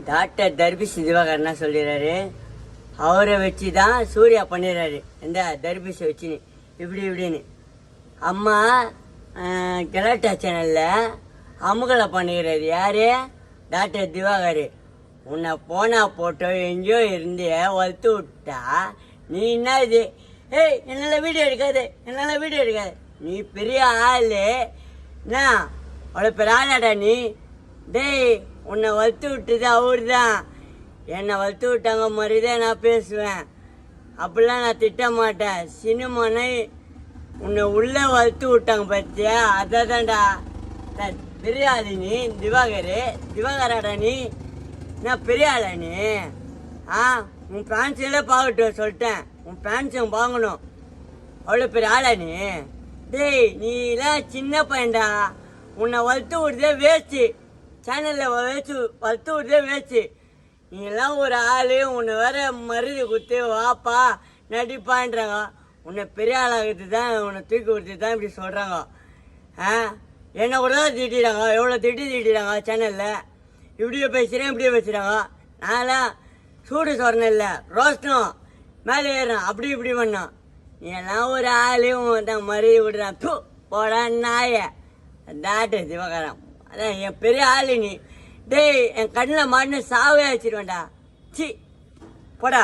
Doctor தர்பிஷ் Diwakar சொல்லிடுறாரு, அவரை வச்சு தான் சூர்யா பண்ணிடுறாரு. இந்த தர்பிஷை வச்சுன்னு இப்படி இப்படின்னு. அம்மா கலாட்டா சேனல்ல அமுகலை பண்ணிடுறாரு. யாரு? டாக்டர் திவாகர். உன்னை போனா போட்டோ எங்கேயோ இருந்து வளர்த்து விட்டா நீ என்ன இது? ஏய், என்னால் வீடியோ எடுக்காது, என்னால் வீடியோ எடுக்காது. நீ பெரிய ஆளு என்ன? அவ்வளோ பெரிய ஆளாடா நீ. டேய், உன்னை வளர்த்து விட்டது அவரு தான். என்னை வளர்த்து விட்டாங்க மாதிரிதான் நான் பேசுவேன். அப்படிலாம் நான் திட்ட மாட்டேன். சினிமானை உன்னை உள்ளே வளர்த்து விட்டாங்க பார்த்தியா, அதை தான்டா. பெரிய ஆளு நீ திவாகராடா நீ. நான் பெரிய ஆளா நீ? உன் ஃபேன்ஸெல்லாம் பார்க்கட்டும் சொல்லிட்டேன். உன் ஃபேன்ஸும் வாங்கணும். அவ்வளோ பெரிய ஆளா நீ? டேய், நீ எல்லாம் சின்ன பையன்டா. உன்னை வளர்த்து விடுறதே வேஸ்ட்டு. சேனலில் வளர்த்து விடுறதே வேஸ்ட்டு. நீ எல்லாம் ஒரு ஆள். உன்னை வேற மருதி குத்து வாப்பா நடிப்பான்றாங்க. உன்னை பெரிய ஆளாகிறது தான், உன்னை தூக்கி கொடுத்து தான் இப்படி சொல்கிறாங்க. என்னை கூட தான் திட்டாங்க. எவ்வளோ திட்டிட்டாங்க சேனலில். இப்படியே பேசுகிறேன், இப்படியே பேசுகிறாங்க. நான்லாம் சூடு சொரணம் இல்லை, ரோஸ்டும் மேலே ஏறுறேன், அப்படி இப்படி பண்ணோம். நீ எல்லாம் ஒரு ஆளையும் தான் மருதி விடுறான். போடா நாய டாக்டர் திவாகரன். அதான் என் பெரிய ஆளு நீ. டேய், என் கண்ணில் மாட்டின சாவே வச்சிருவேன்டா. சி போடா.